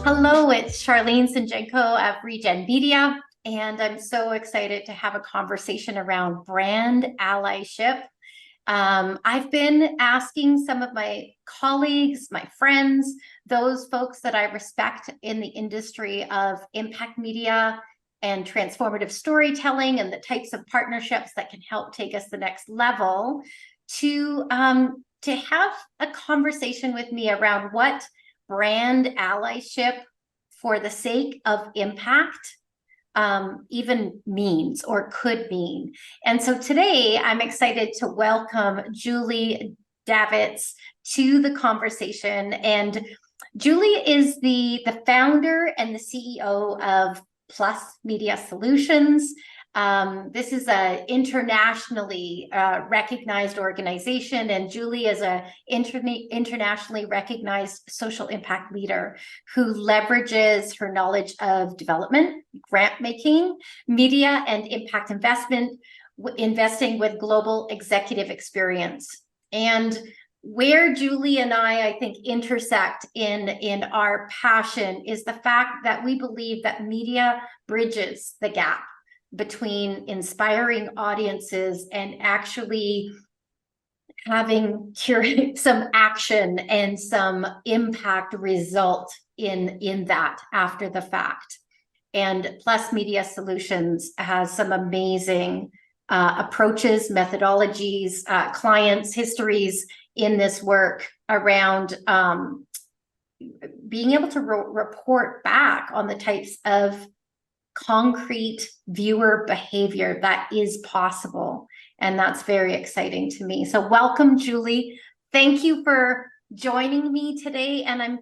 Hello, it's Charlene Sjanko of reGEN Media, and I'm so excited to have a conversation around brand allyship. I've been asking some of my colleagues, my friends, those folks that I respect in the industry of impact media and transformative storytelling and the types of partnerships that can help take us the next level to have a conversation with me around what brand allyship for the sake of impact even means or could mean. And so today I'm excited to welcome Julie Davitz to the conversation. And Julie is the founder and the CEO of Plus Media Solutions. This is an internationally recognized organization, and Julie is an internationally recognized social impact leader who leverages her knowledge of development, grant making, media, and impact investing with global executive experience. And where Julie and I think, intersect in our passion is the fact that we believe that media bridges the gap between inspiring audiences and actually having some action and some impact result in that after the fact. And Plus Media Solutions has some amazing approaches, methodologies, clients, histories in this work around being able to report back on the types of concrete viewer behavior that is possible. And that's very exciting to me. So welcome, Julie. Thank you for joining me today. And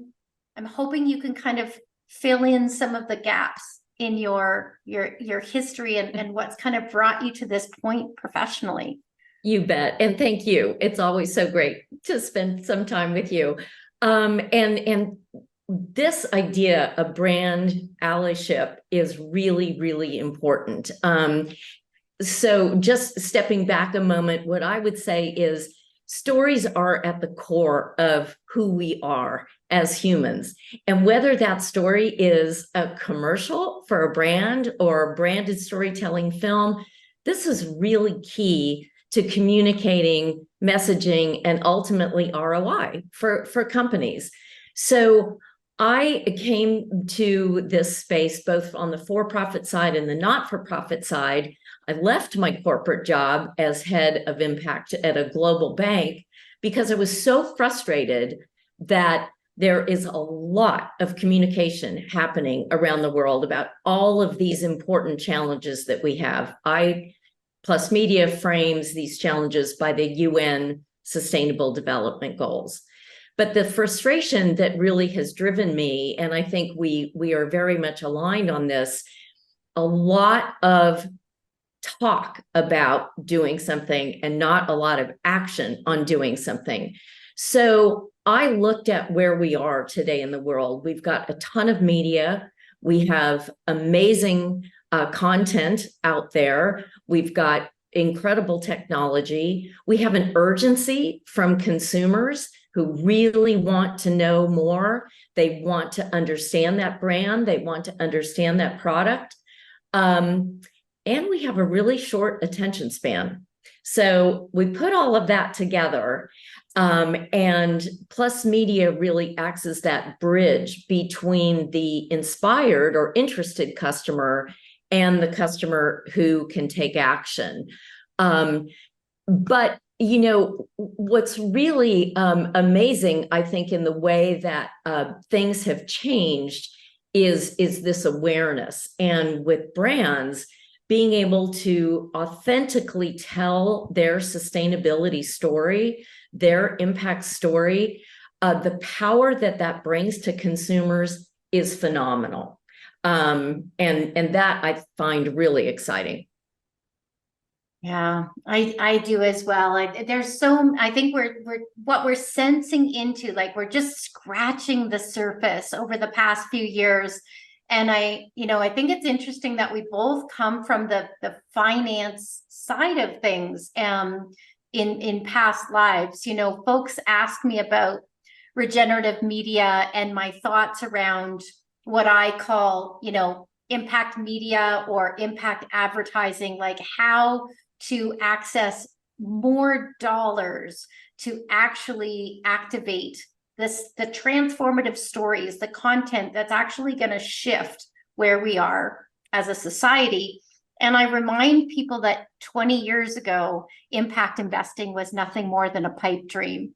I'm hoping you can kind of fill in some of the gaps in your history and what's kind of brought you to this point professionally. You bet. And thank you. It's always so great to spend some time with you. And this idea of brand allyship is really, really important. So just stepping back a moment, what I would say is stories are at the core of who we are as humans. And whether that story is a commercial for a brand or a branded storytelling film, this is really key to communicating, messaging, and ultimately ROI for companies. So I came to this space both on the for-profit side and the not-for-profit side. I left my corporate job as head of impact at a global bank because I was so frustrated that there is a lot of communication happening around the world about all of these important challenges that we have. Plus Media frames these challenges by the UN Sustainable Development Goals. But the frustration that really has driven me, and I think we are very much aligned on this, a lot of talk about doing something and not a lot of action on doing something. So I looked at where we are today in the world. We've got a ton of media. We have amazing content out there. We've got incredible technology. We have an urgency from consumers who really want to know more. They want to understand that brand. They want to understand that product. And we have a really short attention span. So we put all of that together, and Plus Media really acts as that bridge between the inspired or interested customer and the customer who can take action. But you know, what's really amazing, I think, in the way that things have changed is this awareness. And with brands, being able to authentically tell their sustainability story, their impact story, the power that brings to consumers is phenomenal. And that I find really exciting. Yeah, I do as well. I think what we're sensing into, like, we're just scratching the surface over the past few years. And I think it's interesting that we both come from the finance side of things in past lives. You know, folks ask me about regenerative media and my thoughts around what I call, impact media or impact advertising, like how to access more dollars to actually activate the transformative stories, the content that's actually going to shift where we are as a society. And I remind people that 20 years ago, impact investing was nothing more than a pipe dream.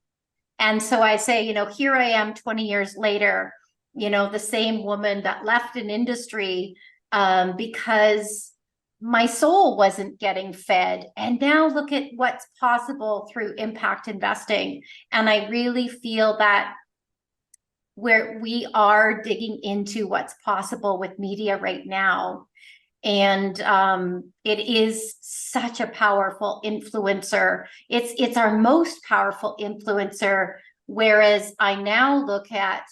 And so I say, here I am 20 years later, the same woman that left an industry because my soul wasn't getting fed. And now look at what's possible through impact investing. And I really feel that where we are digging into what's possible with media right now. And it is such a powerful influencer. It's our most powerful influencer. Whereas I now look at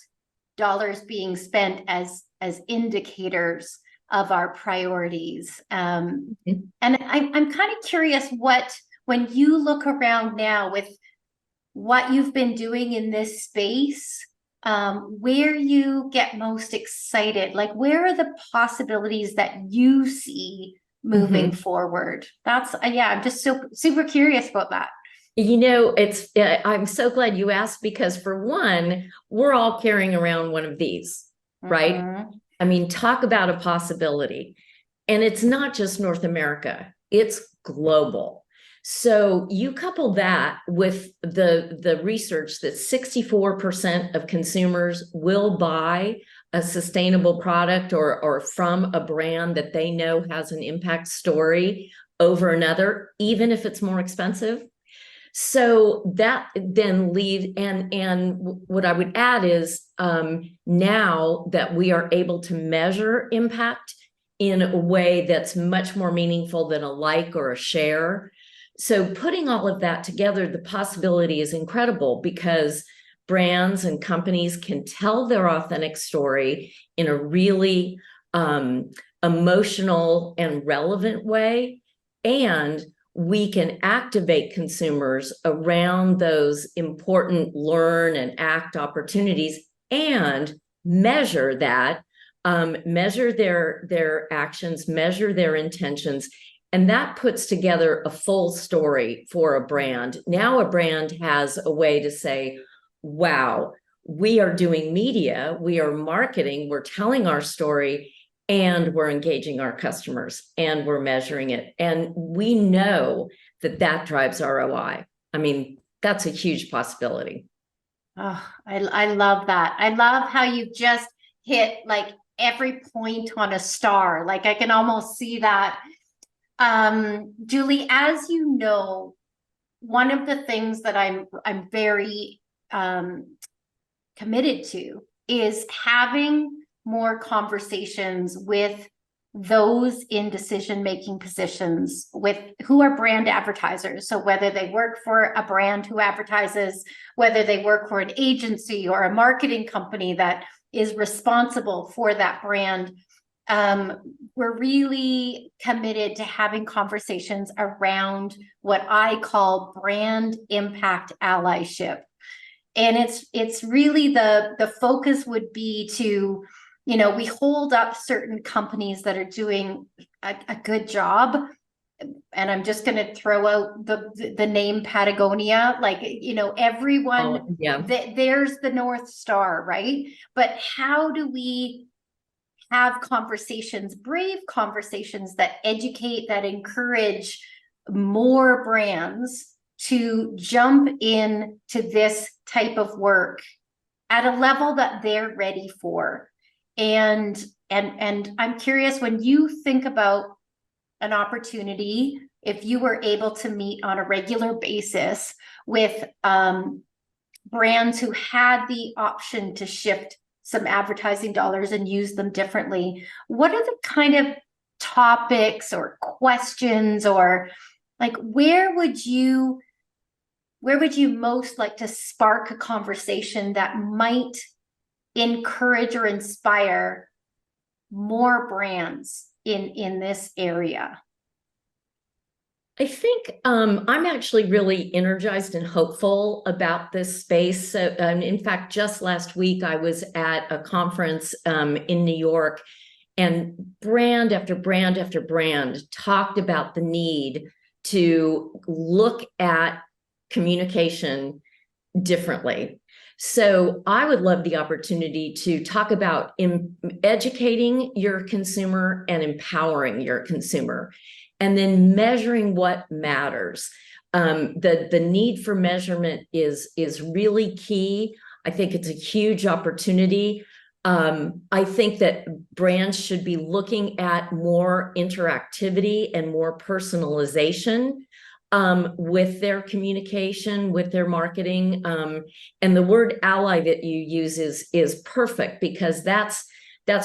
dollars being spent as indicators of our priorities. And I'm kind of curious when you look around now with what you've been doing in this space, where you get most excited, like where are the possibilities that you see moving forward? That's, I'm just so super curious about that. I'm so glad you asked, because for one, we're all carrying around one of these, right? I mean, talk about a possibility. And it's not just North America, it's global. So you couple that with the research that 64% of consumers will buy a sustainable product or from a brand that they know has an impact story over another, even if it's more expensive. So that then leaves, and what I would add is now that we are able to measure impact in a way that's much more meaningful than a like or a share. So putting all of that together, the possibility is incredible, because brands and companies can tell their authentic story in a really emotional and relevant way. And we can activate consumers around those important learn and act opportunities and measure that, measure their actions, measure their intentions. And that puts together a full story for a brand. Now a brand has a way to say, wow, we are doing media, we are marketing, we're telling our story, and we're engaging our customers, and we're measuring it. And we know that that drives ROI. I mean, that's a huge possibility. Oh, I love that. I love how you just hit like every point on a star. Like I can almost see that. Julie, as you know, one of the things that I'm very committed to is having more conversations with those in decision-making positions with who are brand advertisers. So whether they work for a brand who advertises, whether they work for an agency or a marketing company that is responsible for that brand, we're really committed to having conversations around what I call brand impact allyship. And it's really the focus would be to, we hold up certain companies that are doing a good job. And I'm just going to throw out the name Patagonia, like, everyone, there's the North Star, right? But how do we have conversations, brave conversations that educate, that encourage more brands to jump in to this type of work at a level that they're ready for? And I'm curious, when you think about an opportunity, if you were able to meet on a regular basis with brands who had the option to shift some advertising dollars and use them differently, what are the kind of topics or questions, or like where would you most like to spark a conversation that might encourage or inspire more brands in this area? I think I'm actually really energized and hopeful about this space. So, in fact, just last week, I was at a conference in New York, and brand after brand after brand talked about the need to look at communication differently. So I would love the opportunity to talk about educating your consumer and empowering your consumer, and then measuring what matters. The need for measurement is really key. I think it's a huge opportunity. I think that brands should be looking at more interactivity and more personalization with their communication, with their marketing. And the word ally that you use is perfect, because that's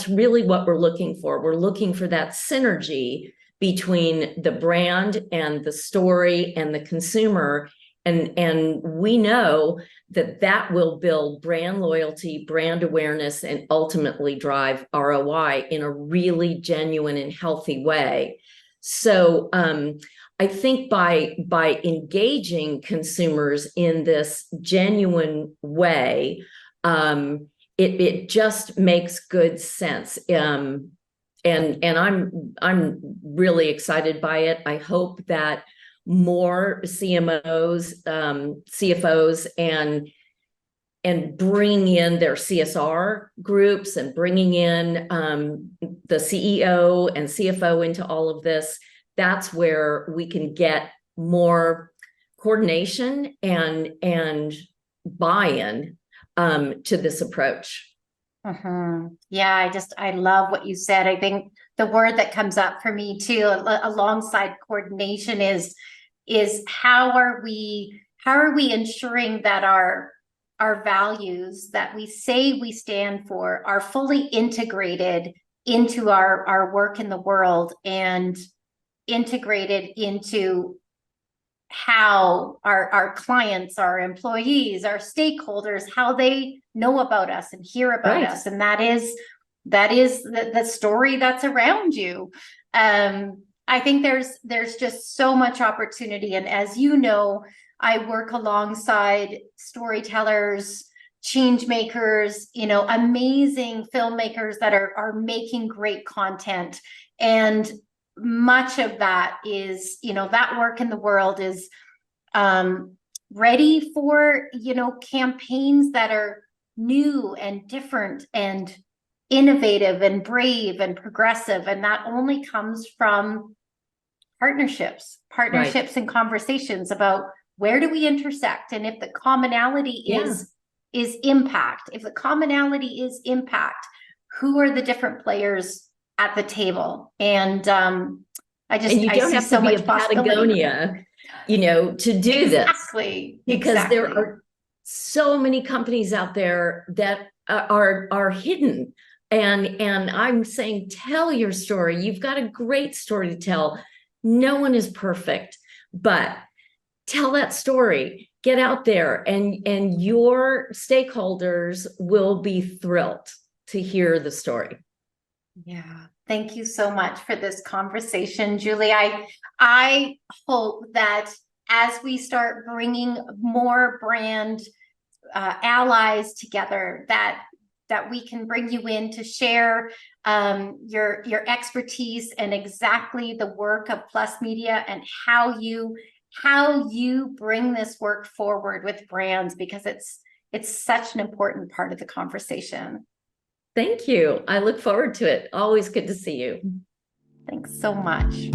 really what we're looking for. We're looking for that synergy between the brand and the story and the consumer. And we know that will build brand loyalty, brand awareness, and ultimately drive ROI in a really genuine and healthy way. So I think by engaging consumers in this genuine way, it just makes good sense. And I'm really excited by it. I hope that more CMOs, CFOs, and bringing in their CSR groups and bringing in the CEO and CFO into all of this. That's where we can get more coordination and buy-in to this approach. Yeah, I love what you said. I think the word that comes up for me too, alongside coordination, is how are we ensuring that our values that we say we stand for are fully integrated into our work in the world, and integrated into how our clients, our employees, our stakeholders, how they know about us and hear about us. And that is the story that's around you. I think there's just so much opportunity. And as you know, I work alongside storytellers, change makers, amazing filmmakers that are making great content. And much of that is, that work in the world is ready for, campaigns that are new and different and innovative and brave and progressive. And that only comes from partnerships and conversations about where do we intersect. And if the commonality is impact, who are the different players at the table? And I don't have to be a Patagonia, to do this, because there are so many companies out there that are hidden. And I'm saying, tell your story. You've got a great story to tell. No one is perfect, but tell that story. Get out there, and your stakeholders will be thrilled to hear the story. Yeah. Thank you so much for this conversation, Julie. I hope that as we start bringing more brand allies together, that we can bring you in to share your expertise and exactly the work of Plus Media and how you bring this work forward with brands, because it's such an important part of the conversation. Thank you. I look forward to it. Always good to see you. Thanks so much.